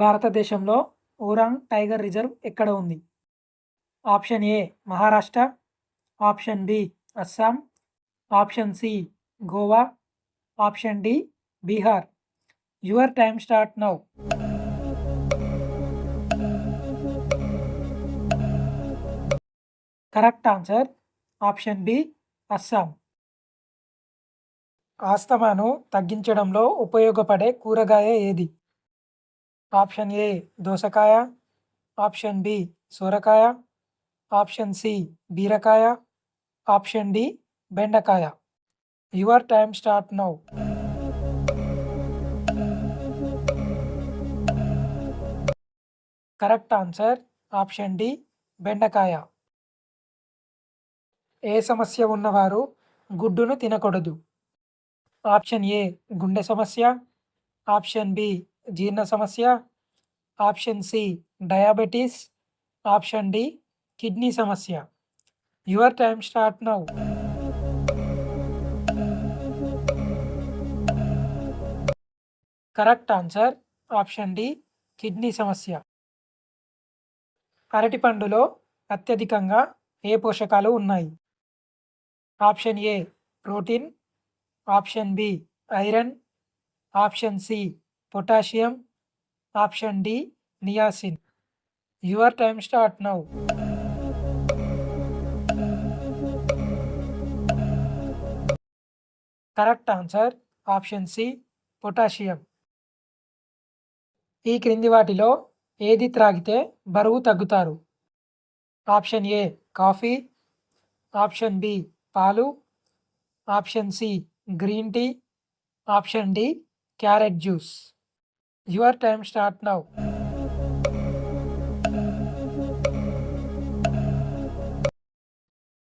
భారతదేశంలో Orang tiger reserve ఎక్కడ ఉంది? Option A Maharashtra, option B Assam, option C Goa, option D Bihar. Your time start now. Correct answer option B Assam. ఆస్తమాను తగ్గించడంలో ఉపయోగపడే కూరగాయ ఏది? ఆప్షన్ ఏ దోసకాయ, ఆప్షన్ బి సొరకాయ, ఆప్షన్ సి బీరకాయ, ఆప్షన్ డి బెండకాయ. Your time start now. Correct answer option D బెండకాయ. ఏ సమస్య ఉన్నవారు గుడ్డును తినకూడదు? ఆప్షన్ ఏ గుండె సమస్య, ఆప్షన్ బి జీర్ణ సమస్య, option C diabetes, option D kidney సమస్య. Your time start now. Correct answer option D kidney సమస్య. అరటిపండులో అత్యధికంగా ఏ పోషకాలు ఉన్నాయి? Option A protein, option B iron, option C potassium, option D niacin. Your time start now. Correct answer option C potassium. ఈ క్రింది వాటిలో ఏది త్రాగితే బరువు తగ్గుతారు? Option A coffee, option B పాలు, option C green tea, option D carrot juice. Your time start now.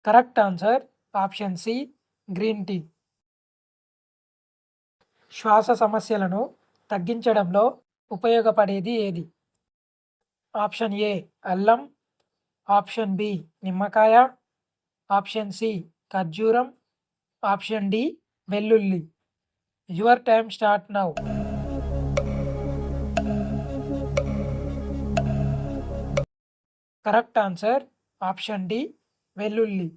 Correct answer option C green tea. శ్వాస సమస్యలను తగ్గించడంలో ఉపయోగపడేది ఏది? ఆప్షన్ ఏ అల్లం, ఆప్షన్ బి నిమ్మకాయ, ఆప్షన్ సి ఖర్జూరం, ఆప్షన్ డి వెల్లుల్లి. Your time start now. Correct answer option D వెల్లుల్లి.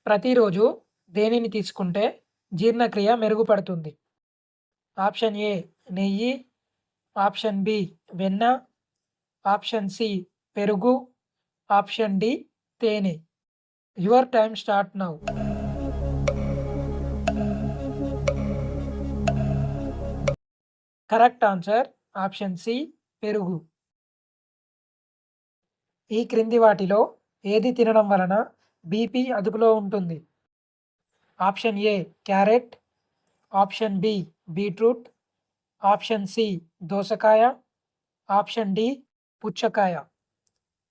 ప్రతిరోజు దేనిని తీసుకుంటే జీర్ణక్రియ మెరుగుపడుతుంది? ఆప్షన్ ఏ నెయ్యి, ఆప్షన్ బి వెన్న, ఆప్షన్ సి పెరుగు, ఆప్షన్ డి తేనె. Your time start now. Correct answer option C పెరుగు. ఈ క్రింది వాటిలో ఏది తినడం వలన బీపీ అదుపులో ఉంటుంది? Option A carrot, option B beetroot, option C దోసకాయ, ఆప్షన్ డి పుచ్చకాయ.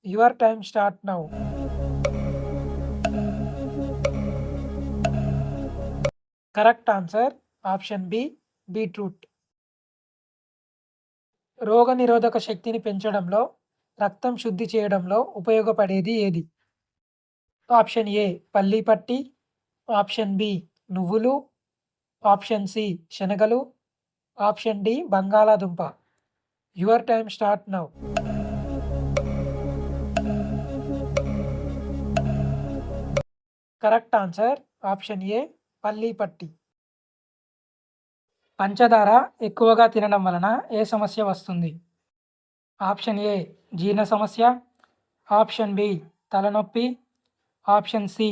Your time start now. Correct answer option B beetroot. రోగనిరోధక శక్తిని పెంచడంలో, రక్తం శుద్ధి చేయడంలో ఉపయోగపడేది ఏది? ఆప్షన్ ఏ పల్లి పట్టి, ఆప్షన్ బి నువ్వులు, ఆప్షన్ సి శనగలు, ఆప్షన్ డి బంగాళాదుంప. Your time start now. Correct answer option ఏ పల్లి పట్టి. పంచదార ఎక్కువగా తినడం వలన ఏ సమస్య వస్తుంది? ఆప్షన్ ఏ జీర్ణ సమస్య, ఆప్షన్ బి తలనొప్పి, ఆప్షన్ సి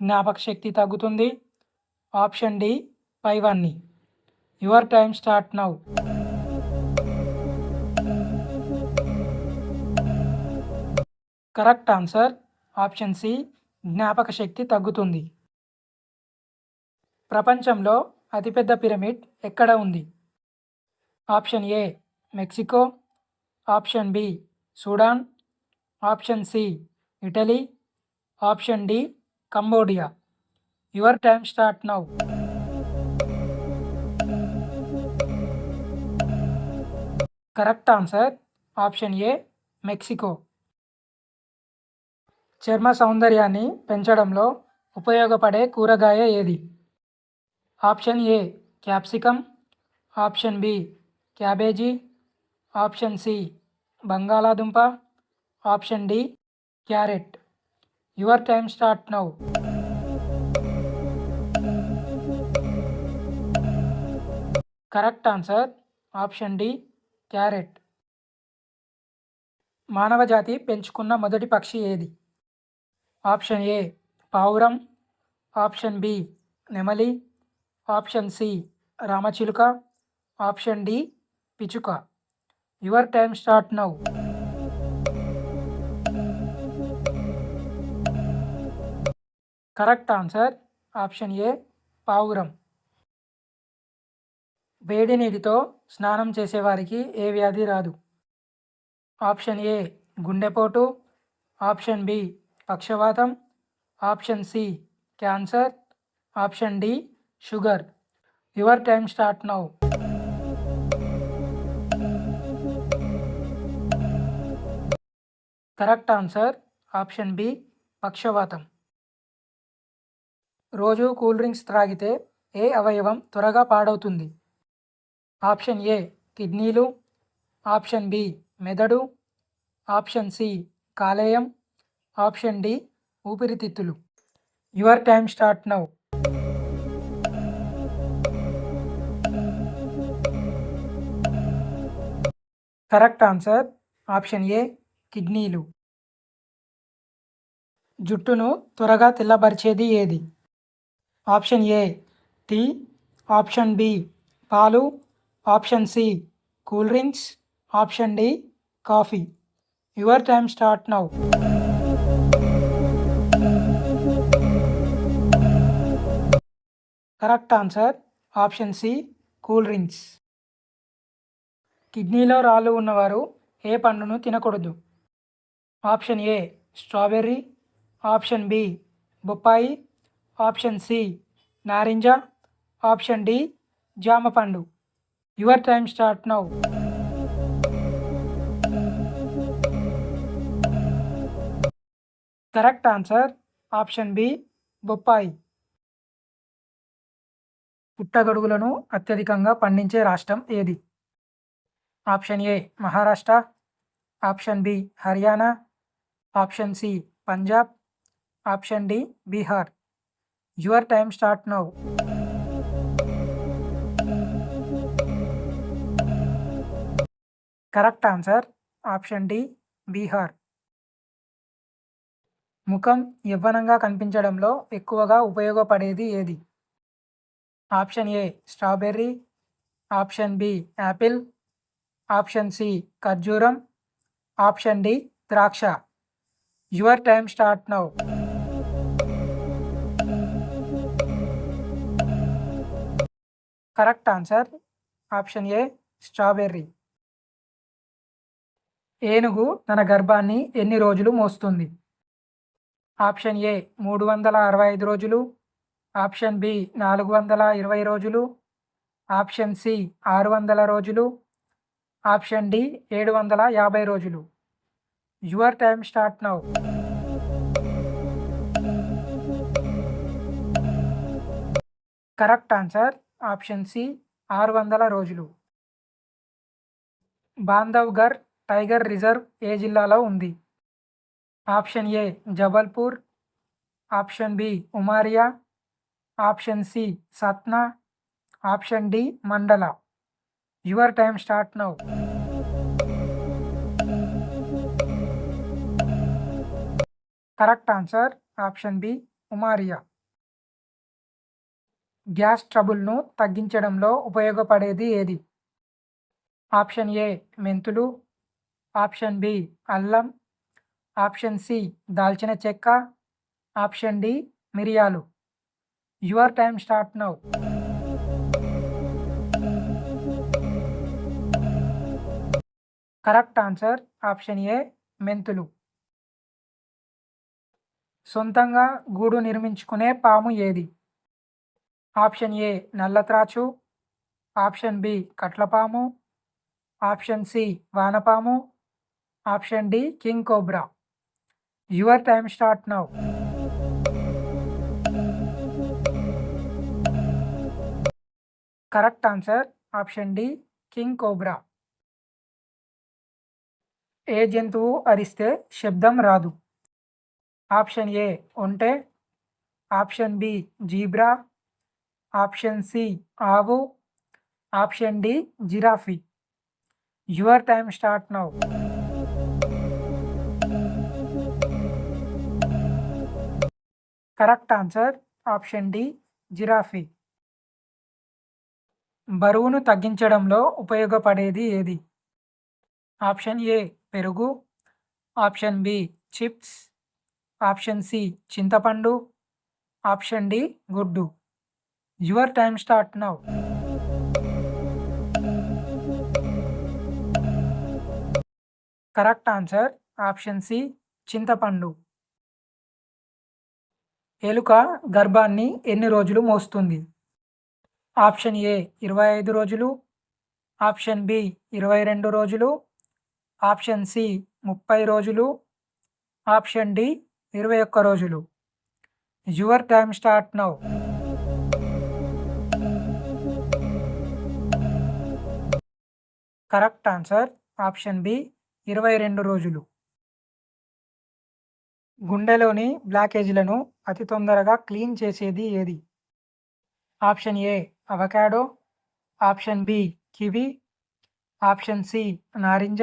జ్ఞాపక శక్తి తగ్గుతుంది, ఆప్షన్ డి పైవన్నీ. Your time start now. Correct answer option C జ్ఞాపక శక్తి తగ్గుతుంది. ప్రపంచంలో అతిపెద్ద పిరమిడ్ ఎక్కడ ఉంది? Option A Mexico, option B Sudan, option C Italy, option D Cambodia. Your time start now. Correct answer option A Mexico. చర్మ సౌందర్యాన్ని పెంచడంలో ఉపయోగపడే కూరగాయ ఏది? Option A capsicum, option B cabbage, option C బంగాళాదుంప, option D carrot. Your time start now. Correct answer option D carrot. మానవ జాతి పెంచుకున్న మొదటి పక్షి ఏది? ఆప్షన్ ఏ పావురం, ఆప్షన్ బి నెమలి, ఆప్షన్ సి రామచిలుక, ఆప్షన్ డి పిచుక. Your time start now. Correct answer option A పావురం. వేడి నీటితో స్నానం చేసేవారికి ఏ వ్యాధి రాదు? ఆప్షన్ ఏ గుండెపోటు, ఆప్షన్ బి పక్షవాతం, option C cancer, option D sugar. Your time start now. Correct answer option B పక్షవాతం. రోజు కూల్ డ్రింక్స్ త్రాగితే ఏ అవయవం త్వరగా పాడవుతుంది? ఆప్షన్ ఏ కిడ్నీలు, ఆప్షన్ బి మెదడు, ఆప్షన్ సి కాలేయం, ఆప్షన్ డి ఊపిరితిత్తులు. Your time start now. Correct answer option A కిడ్నీలు. జుట్టును త్వరగా తెల్లబరిచేది ఏది? Option A tea, option B పాలు, option C cool drinks, option D coffee. Your time start now. Correct answer option C cool drinks. కిడ్నీలో రాళ్ళు ఉన్నవారు ఏ పండును తినకూడదు? Option A strawberry, option B బొప్పాయి, ఆప్షన్ సి నారింజ, ఆప్షన్ డి జామ పండు. Your time start now. Correct answer option B బొప్పాయి. పుట్టగొడుగులను అత్యధికంగా పండించే రాష్ట్రం ఏది? Option A Maharashtra, option B Haryana, option C Punjab, option D Bihar. Your time start now. Correct answer option D Bihar. ముఖం యవ్వనంగా కనిపించడంలో ఎక్కువగా ఉపయోగపడేది ఏది? Option A strawberry, option B apple, option C ఖర్జూరం, ఆప్షన్ డి ద్రాక్ష. Your time start now. Correct answer option A strawberry. ఏనుగు తన గర్భాన్ని ఎన్ని రోజులు మోస్తుంది? ఆప్షన్ ఏ 365 రోజులు, ఆప్షన్ బి 420 రోజులు, ఆప్షన్ సి 600 రోజులు, ఆప్షన్ డి 750 రోజులు. Your time start now. Correct answer option C 600 రోజులు. బాంధవ్గర్ టైగర్ రిజర్వ్ ఏ జిల్లాలో ఉంది? Option A Jabalpur, option B Umaria, option C Satna, option D Mandla. Your time start now. Correct answer option B Umaria. Gas ట్రబుల్ను తగ్గించడంలో ఉపయోగపడేది ఏది? ఆప్షన్ ఏ మెంతులు, ఆప్షన్ బి అల్లం, ఆప్షన్ సి దాల్చిన చెక్క, ఆప్షన్ డి మిరియాలు. Your time start now. Correct answer option A మెంతులు. సొంతంగా గూడు నిర్మించుకునే పాము ఏది? ఆప్షన్ ఏ నల్లత్రాచు, ఆప్షన్ బి కట్లపాము, ఆప్షన్ సి వానపాము, option D king cobra. Your time start now. Correct answer option D king cobra. ఏ జంతువు అరిస్తే శబ్దం రాదు? ఆప్షన్ ఏ ఒంటె, option B zebra, option C ఆవు, option D giraffe. Your time start now. Correct answer option D giraffe. బరువును తగ్గించడంలో ఉపయోగపడేది ఏది? ఆప్షన్ ఏ పెరుగు, option B chips, option C చింతపండు, ఆప్షన్ డి గుడ్డు. Your time start now. Correct answer option C చింతపండు. ఎలుక గర్భాన్ని ఎన్ని రోజులు మోస్తుంది? ఆప్షన్ ఏ 25 రోజులు, ఆప్షన్ బి 22 రోజులు, ఆప్షన్ సి 30 రోజులు, ఆప్షన్ డి 21 రోజులు. Your time start now. Correct answer option B 22 రోజులు. గుండెలోని బ్లాకేజీలను అతి తొందరగా క్లీన్ చేసేది ఏది? Option A avocado, option B kiwi, option C నారింజ,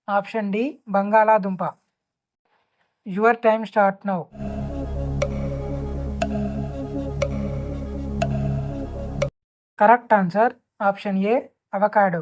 ఆప్షన్ డి బంగాళాదుంప. Your time start now. Correct answer option A avocado.